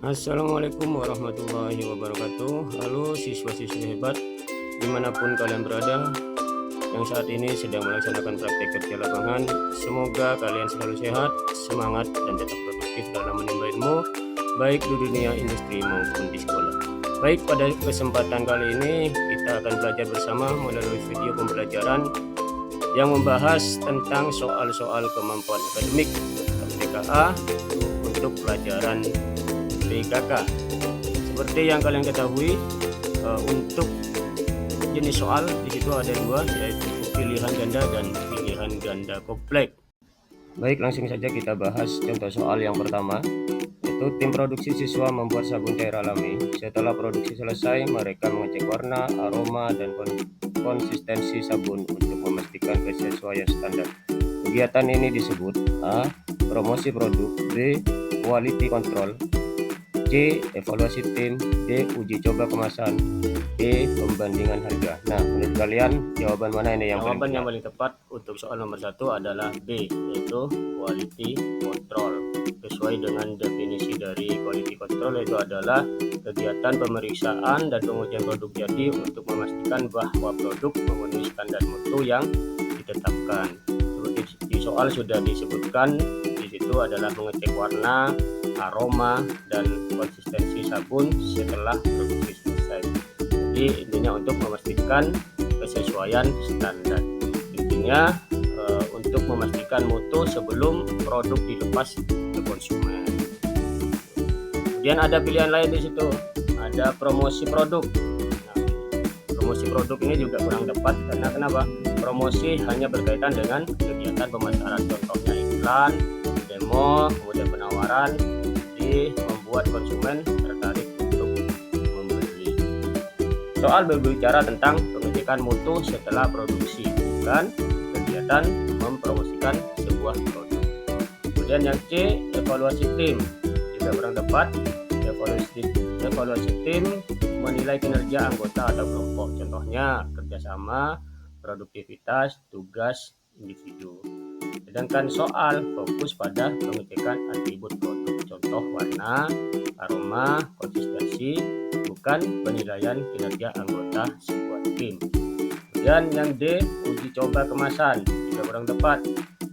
Assalamualaikum warahmatullahi wabarakatuh. Halo siswa-siswi hebat dimanapun kalian berada yang saat ini sedang melaksanakan praktek kerja lapangan. Semoga kalian selalu sehat, semangat, dan tetap produktif dalam menimba ilmu, baik di dunia industri maupun di sekolah. Baik, pada kesempatan kali ini kita akan belajar bersama melalui video pembelajaran yang membahas tentang soal-soal kemampuan akademik PKA untuk pelajaran PKK. Seperti yang kalian ketahui, untuk jenis soal di situ ada dua, yaitu pilihan ganda dan pilihan ganda kompleks. Baik, langsung saja kita bahas contoh soal yang pertama, yaitu tim produksi siswa membuat sabun cair alami. Setelah produksi selesai, mereka mengecek warna, aroma, dan konsistensi sabun untuk memastikan kesesuaian standar. Kegiatan ini disebut A. Promosi produk, B. Quality control, C. Evaluasi tim, D. Uji coba kemasan, E. Pembandingan harga. Nah, menurut kalian jawaban mana ini yang paling tepat untuk soal nomor 1 adalah B, yaitu quality control. Sesuai dengan definisi dari quality control, itu adalah kegiatan pemeriksaan dan pengujian produk jadi untuk memastikan bahwa produk memenuhi standar mutu yang ditetapkan. Seperti di soal sudah disebutkan, di situ adalah mengecek warna, aroma, dan konsistensi sabun setelah produksi selesai. Jadi intinya untuk memastikan kesesuaian standar. Intinya untuk memastikan mutu sebelum produk dilepas ke konsumen. Kemudian ada pilihan lain di situ, ada promosi produk. Nah, promosi produk ini juga kurang tepat karena kenapa? Promosi hanya berkaitan dengan kegiatan pemasaran, contohnya iklan, demo, kemudian penawaran, membuat konsumen tertarik untuk membeli. Soal berbicara tentang pengecekan mutu setelah produksi, bukan kegiatan mempromosikan sebuah produk. Kemudian yang C, evaluasi tim, juga kurang tepat. Evaluasi tim menilai kinerja anggota atau kelompok, contohnya kerjasama, produktivitas, tugas individu. Sedangkan soal fokus pada pengecekan atribut produk, contoh warna, aroma, konsistensi, bukan penilaian kinerja anggota sebuah tim. Kemudian yang D, uji coba kemasan, juga kurang tepat.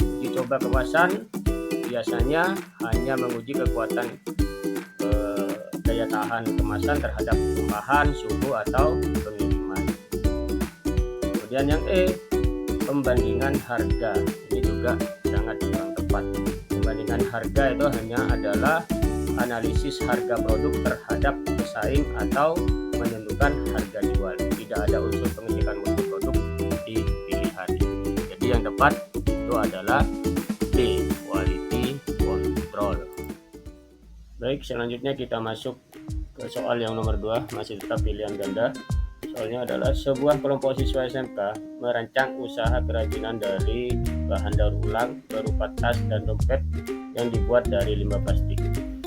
Uji coba kemasan biasanya hanya menguji kekuatan daya tahan kemasan terhadap tumpahan, suhu, atau pengiriman. Kemudian yang E, pembandingan harga, ini juga sangat kurang tepat. Pembandingan harga itu hanya adalah analisis harga produk terhadap pesaing atau menentukan harga jual. Tidak ada unsur pengecekan mutu produk di pilihan ini. Jadi yang tepat itu adalah D, quality control. Baik, selanjutnya kita masuk ke soal yang nomor 2, masih tetap pilihan ganda. Soalnya adalah sebuah kelompok siswa SMK merancang usaha kerajinan dari bahan daur ulang berupa tas dan dompet yang dibuat dari limbah plastik.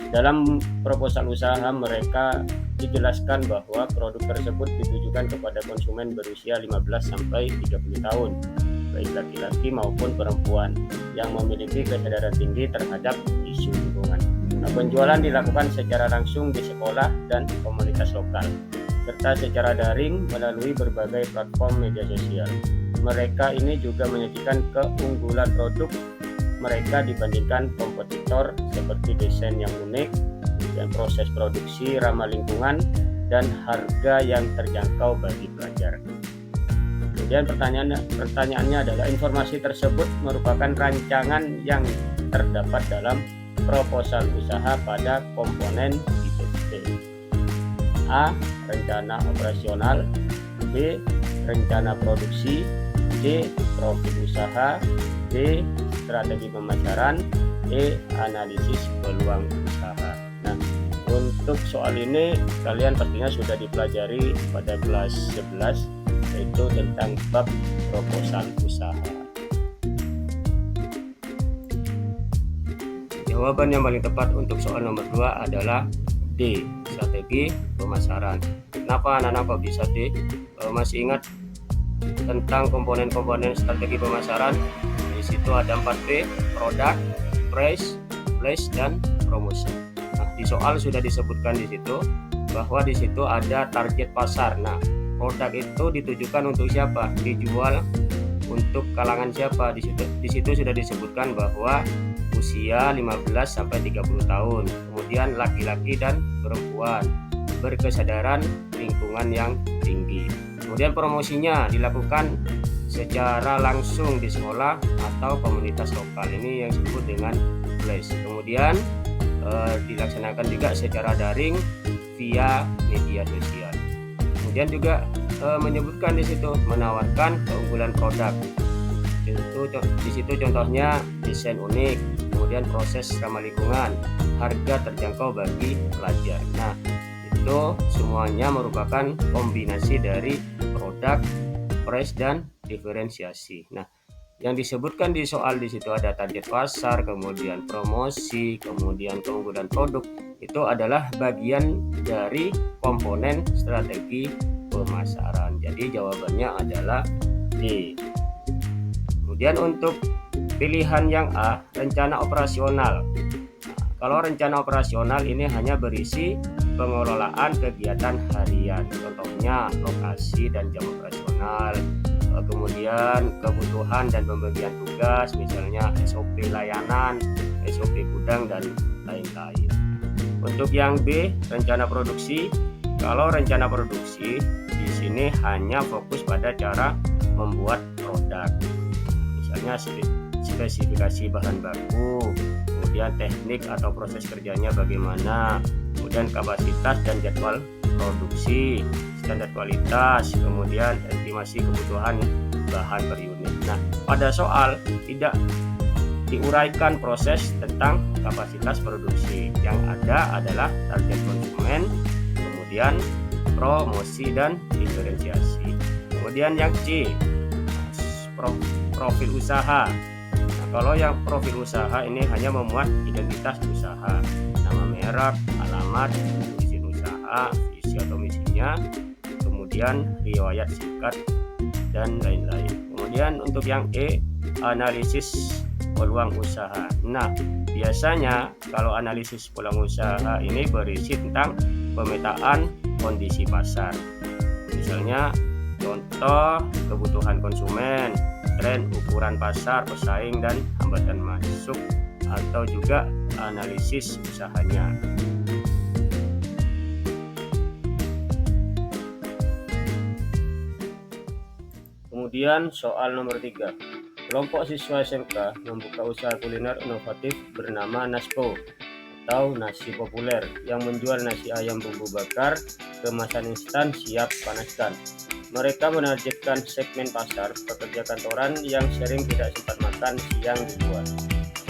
Dalam proposal usaha mereka dijelaskan bahwa produk tersebut ditujukan kepada konsumen berusia 15-30 tahun, baik laki-laki maupun perempuan yang memiliki kesadaran tinggi terhadap isu lingkungan. Nah, penjualan dilakukan secara langsung di sekolah dan komunitas lokal, serta secara daring melalui berbagai platform media sosial. Mereka ini juga menyajikan keunggulan produk mereka dibandingkan kompetitor seperti desain yang unik, dan proses produksi ramah lingkungan, dan harga yang terjangkau bagi pelajar. Kemudian pertanyaannya adalah informasi tersebut merupakan rancangan yang terdapat dalam proposal usaha pada komponen IPT. A. Rencana operasional, B. Rencana produksi, C. Profil usaha, D. Strategi pemasaran, E. Analisis peluang usaha. Nah, untuk soal ini kalian pastinya sudah dipelajari pada kelas 11, yaitu tentang bab proposal usaha. Jawaban yang paling tepat untuk soal nomor 2 adalah D, strategi pemasaran. Kenapa anak-anak kok bisa D? Masih ingat tentang komponen-komponen strategi pemasaran? Di situ ada 4P, produk, price, place, dan promosi. Nah, di soal sudah disebutkan di situ bahwa di situ ada target pasar. Nah, produk itu ditujukan untuk siapa? Dijual untuk kalangan siapa? Di situ sudah disebutkan bahwa usia 15 sampai 30 tahun, kemudian laki-laki dan perempuan, berkesadaran lingkungan yang tinggi. Kemudian promosinya dilakukan secara langsung di sekolah atau komunitas lokal, ini yang disebut dengan flash. Kemudian dilaksanakan juga secara daring via media sosial. Kemudian juga menyebutkan di situ menawarkan keunggulan produk. Di situ contohnya desain unik, kemudian proses ramah lingkungan, harga terjangkau bagi pelajar. Nah, itu semuanya merupakan kombinasi dari produk, price, dan diferensiasi. Nah, yang disebutkan di soal di situ ada target pasar, kemudian promosi, kemudian keunggulan produk. Itu adalah bagian dari komponen strategi pemasaran. Jadi jawabannya adalah D. Kemudian untuk pilihan yang A, rencana operasional. Nah, kalau rencana operasional ini hanya berisi pengelolaan kegiatan harian, contohnya lokasi dan jam operasional, kemudian kebutuhan dan pembagian tugas, misalnya SOP layanan, SOP gudang, dan lain-lain. Untuk yang B, rencana produksi. Kalau rencana produksi di sini hanya fokus pada cara membuat produk, misalnya spesifikasi bahan baku, kemudian teknik atau proses kerjanya bagaimana, kemudian kapasitas dan jadwal produksi, standar kualitas, kemudian estimasi kebutuhan bahan per unit. Nah, pada soal tidak diuraikan proses tentang kapasitas produksi. Yang ada adalah target konsumen, kemudian promosi dan diferensiasi. Kemudian yang C, profil usaha. Nah, kalau yang profil usaha ini hanya memuat identitas usaha, nama merek, alamat, izin usaha, visi atau misinya, kemudian riwayat singkat, dan lain-lain. Kemudian untuk yang E, analisis peluang usaha. Nah, biasanya kalau analisis peluang usaha ini berisi tentang pemetaan kondisi pasar. Misalnya contoh kebutuhan konsumen, tren ukuran pasar, pesaing, dan hambatan masuk, atau juga analisis usahanya. Kemudian soal nomor 3. Kelompok siswa SMK membuka usaha kuliner inovatif bernama Nasco atau nasi populer yang menjual nasi ayam bumbu bakar kemasan instan siap panaskan. Mereka menargetkan segmen pasar pekerja kantoran yang sering tidak sempat makan siang di luar.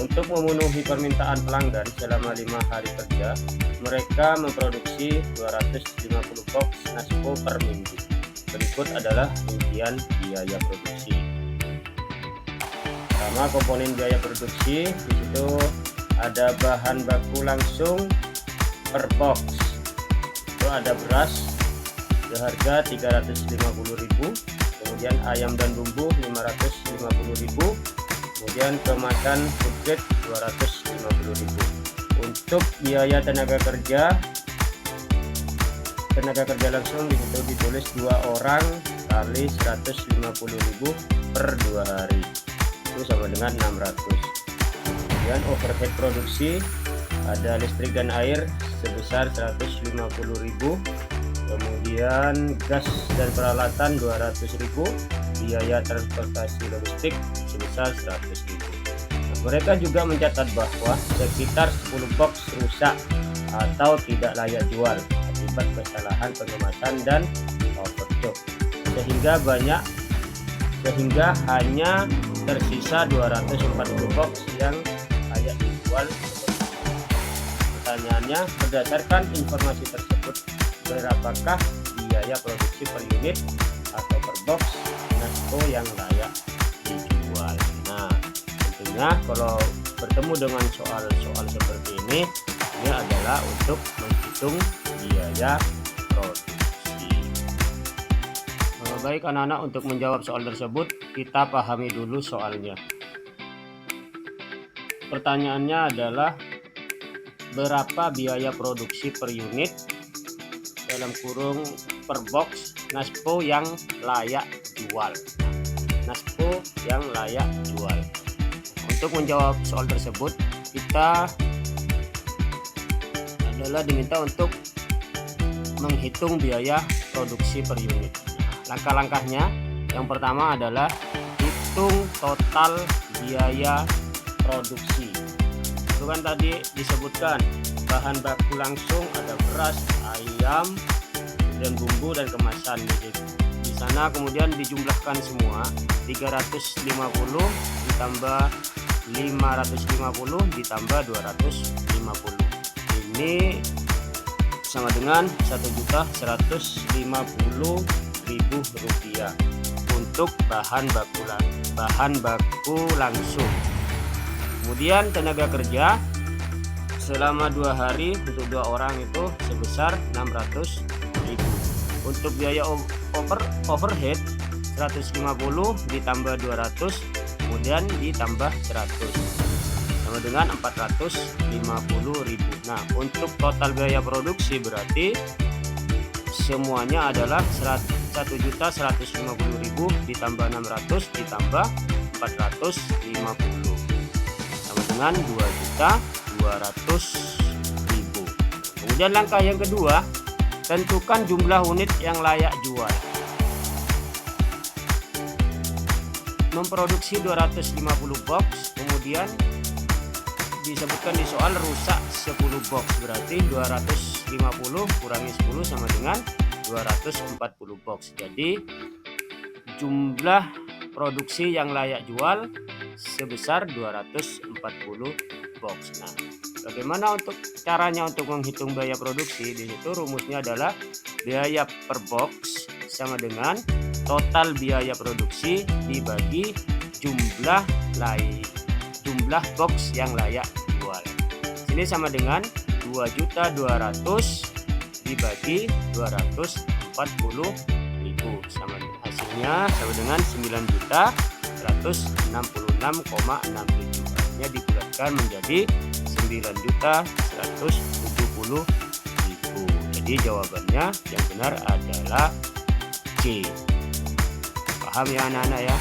Untuk memenuhi permintaan pelanggan selama 5 hari kerja, mereka memproduksi 250 box Nasco per minggu. Berikut adalah rincian biaya produksi. Pertama, komponen biaya produksi, di situ ada bahan baku langsung per box. Itu ada beras seharga 350.000, kemudian ayam dan bumbu 550.000, kemudian kemasan food grade 250.000. Untuk biaya tenaga kerja langsung di situ ditulis 2 orang kali 150.000 per 2 hari. Itu sama dengan 600. Kemudian overhead produksi ada listrik dan air sebesar 150.000, kemudian gas dan peralatan 200.000, biaya transportasi logistik sebesar 100.000. Nah, mereka juga mencatat bahwa sekitar 10 box rusak atau tidak layak jual akibat kesalahan pengemasan dan overstock, sehingga hanya tersisa 240 box yang layak dijual. Pertanyaannya, berdasarkan informasi tersebut, berapakah biaya produksi per unit atau per box Nasco yang layak dijual? Nah, tentunya kalau bertemu dengan soal-soal seperti ini adalah untuk menghitung biaya produksi. Baik anak-anak, untuk menjawab soal tersebut kita pahami dulu soalnya. Pertanyaannya adalah berapa biaya produksi per unit dalam kurung per box Naspo yang layak jual. Naspo yang layak jual. Untuk menjawab soal tersebut, kita adalah diminta untuk menghitung biaya produksi per unit. Langkah-langkahnya, yang pertama adalah hitung total biaya produksi. Itu kan tadi disebutkan bahan baku langsung ada beras, ayam, dan bumbu dan kemasan. Di sana kemudian dijumlahkan semua 350 ditambah 550 ditambah 250. Ini sama dengan 1.150.000 rupiah untuk bahan baku langsung. Kemudian tenaga kerja selama 2 hari untuk 2 orang itu sebesar 600.000. Untuk biaya overhead 150 ditambah 200 kemudian ditambah 100 sama dengan 450.000. Nah, untuk total biaya produksi berarti semuanya adalah 1.150.000 ditambah 600 ditambah 450 sama dengan 2.200.000. Kemudian langkah yang kedua, tentukan jumlah unit yang layak jual. Memproduksi 250 box, kemudian disebutkan di soal rusak 10 box, berarti 250 kurangi 10 sama dengan 240 box. Jadi jumlah produksi yang layak jual sebesar 240 box. Nah, bagaimana untuk caranya untuk menghitung biaya produksi? Di situ rumusnya adalah biaya per box sama dengan total biaya produksi dibagi jumlah box yang layak jual. Ini sama dengan 2.200.000 dibagi 240.000 sama hasilnya sama dengan 9.166,67. Artinya dibulatkan menjadi 9.170.000. Jadi jawabannya yang benar adalah C. Paham ya anak-anak ya?